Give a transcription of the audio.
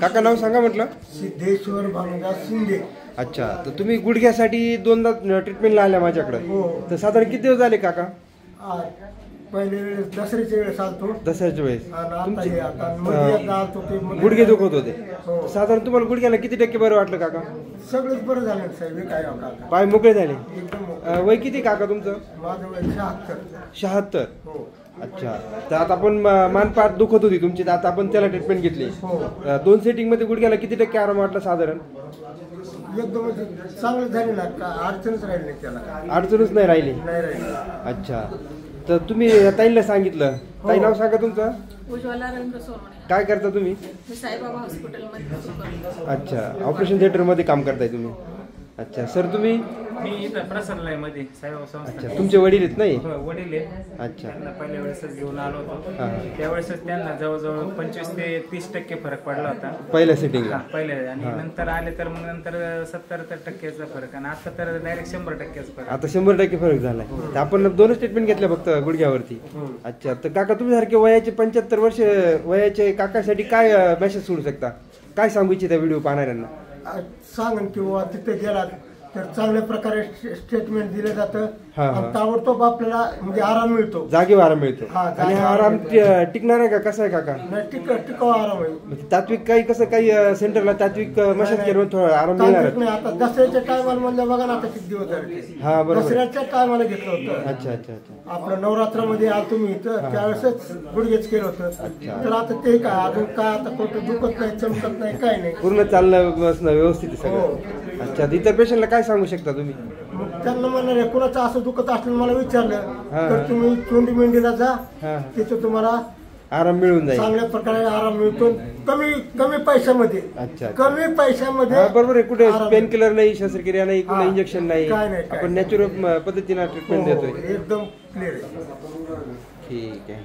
काका नाव सांगा म्हटलं. सिद्धेश्वर भानुदास शिंदे. अच्छा, तर तुम्ही गुडघ्यासाठी दोनदा ट्रीटमेंटला आल्या माझ्याकडे. तर साधारण किती दिवस झाले काका? पहिले दसऱ्याच्या वेळेस आलतो. दसऱ्याच्या वेळेस तुमचे गुडघे दुखत होते. साधारण तुम्हाला गुडघ्याला किती टक्के बरं वाटलं काका? सगळंच बरं झालं साहेब. काय पाय मोकळे झाले. एकदम. वय किती काका तुमचं? माझं वय 76. हो. अच्छा, तर आता आपण मानपाट दुखत होती तुमची, तर आता आपण त्याला ट्रीटमेंट घेतली. 2 सेटिंग मध्ये गुडघ्याला किती टक्के आराम वाटला साधारण? एकदम चांगलं झाले ना. अडचणच राहिली नाही त्याला. अडचणच नाही राहिली. अच्छा, तर तुम्ही ताईला सांगितलं. ताई नाव सांगा तुमचं. उज्ज्वला रवींद्र सोनवणे. काय करता तुम्ही? मी साईबाबा हॉस्पिटलमध्ये. अच्छा, ऑपरेशन थिएटर मध्ये काम करताय तुम्ही. अच्छा सर, तुम्ही? मी इथं प्रसरलाय मध्ये साईबाबा संस्था. अच्छा, तुमचे वडील आहेत नाही? वडील आहेत. अच्छा, त्यांना पहिल्या वेळेसच घेऊन आलो होतो. त्यावेळेसच त्यांना जवळजवळ 25 ते 30% फरक पडला होता पहिल्या सेटिंगला. पहिल्या, आणि नंतर आले तर मग नंतर 70% फरक, आणि आता तर डायरेक्ट 100% फरक. आता 100% फरक झालाय. तर आपण 2च ट्रीटमेंट घेतल्या फक्त गुडघ्यावरती. अच्छा, तर काका तुमच्यासारखे वयाचे 75 वर्ष वयाचे काकासाठी काय मेसेज सोडू शकता? काय सांगू इच्छिता व्हिडिओ पाहणाऱ्यांना? सांगन किंवा तिथे गेलात तर चांगल्या प्रकारे स्टेटमेंट दिलं जातं. हा. ताबडतोब आपल्याला म्हणजे आराम मिळतो. जागेवर आराम मिळतो. आणि हा आराम टिकणार आहे का? कसा आहे काका? टिकावा आराम आहे. म्हणजे तात्विक काही कसं काही सेंटरला तात्विक मशाज केलं थोडं आराम मिळणार नाही. आता दसऱ्याच्या टायमाला म्हणलं बघा ना, आता किती दिवस झाले. हा बरोबर. दसऱ्याच्या टायमाला घेतलं होतं. अच्छा अच्छा अच्छा. आपलं नवरात्रामध्ये आलो तुम्ही इथं, त्यावेळेसच गुडघेच केलं होतं. तर आता ते काय अजून काय, आता कुठं दुखत नाही, चमकत नाही, काय नाही. पूर्ण चालणं बसणं व्यवस्थित आहे सगळं. अच्छा, इतर पेशंटला काय सांगू शकता तुम्ही? त्यांना म्हणणार कुणाचं असं दुखत असलं मला विचारलं तर तुम्ही चोंडी मेंढीला जा. तिथं तुम्हाला आराम मिळून जाईल. चांगल्या प्रकारे आराम मिळतो. कमी पैशामध्ये. अच्छा, कमी पैशामध्ये. बरोबर आहे. कुठे पेन किलर नाही, शस्त्रक्रिया नाही, कुठे इंजेक्शन नाही. काय नाही. आपण नॅचरल पद्धतीने ट्रीटमेंट देतोय. एकदम क्लिअर आहे. ठीक आहे.